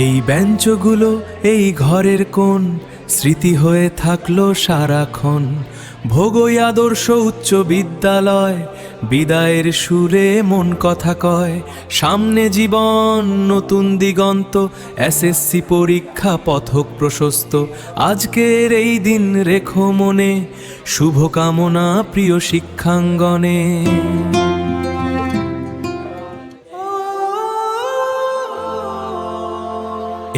এই বেঞ্চগুলো এই ঘরের কোণ স্মৃতি হয়ে থাকলো সারাক্ষণ। ভোগই আদর্শ উচ্চ বিদ্যালয়, বিদায়ের সুরে মন কথা কয়। সামনে জীবন নতুন দিগন্ত, এসএসসি পরীক্ষা পথক প্রশস্ত। আজকের এই দিন রেখো মনে, শুভকামনা প্রিয় শিক্ষাঙ্গনে।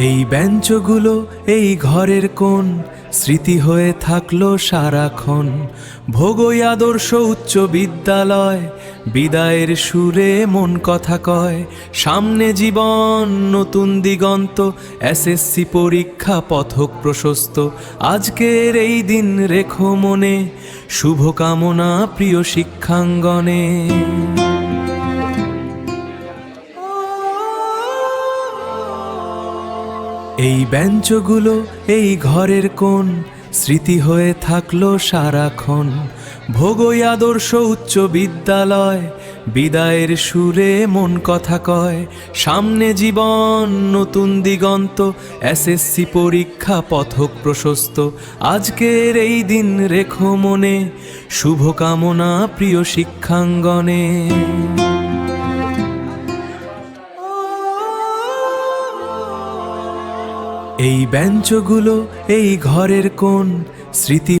এই বেঞ্চগুলো এই ঘরের কোণ স্মৃতি হয়ে থাকলো সারাক্ষণ। ভোগই আদর্শ উচ্চ বিদ্যালয়, বিদায়ের সুরে মন কথা কয়। সামনে জীবন নতুন দিগন্ত, এসএসসি পরীক্ষা পথক প্রশস্ত। আজকের এই দিন রেখো মনে, শুভকামনা প্রিয় শিক্ষাঙ্গনে। এই বেঞ্চগুলো এই ঘরের কোণ স্মৃতি হয়ে থাকলো সারাক্ষণ। ভোগই আদর্শ উচ্চ বিদ্যালয়, বিদায়ের সুরে মন কথা কয়। সামনে জীবন নতুন দিগন্ত, এসএসসি পরীক্ষা পথক প্রশস্ত। আজকের এই দিন রেখো মনে, শুভকামনা প্রিয় শিক্ষাঙ্গনে। এই বেঞ্চগুলো এই ঘরের কোণ স্মৃতি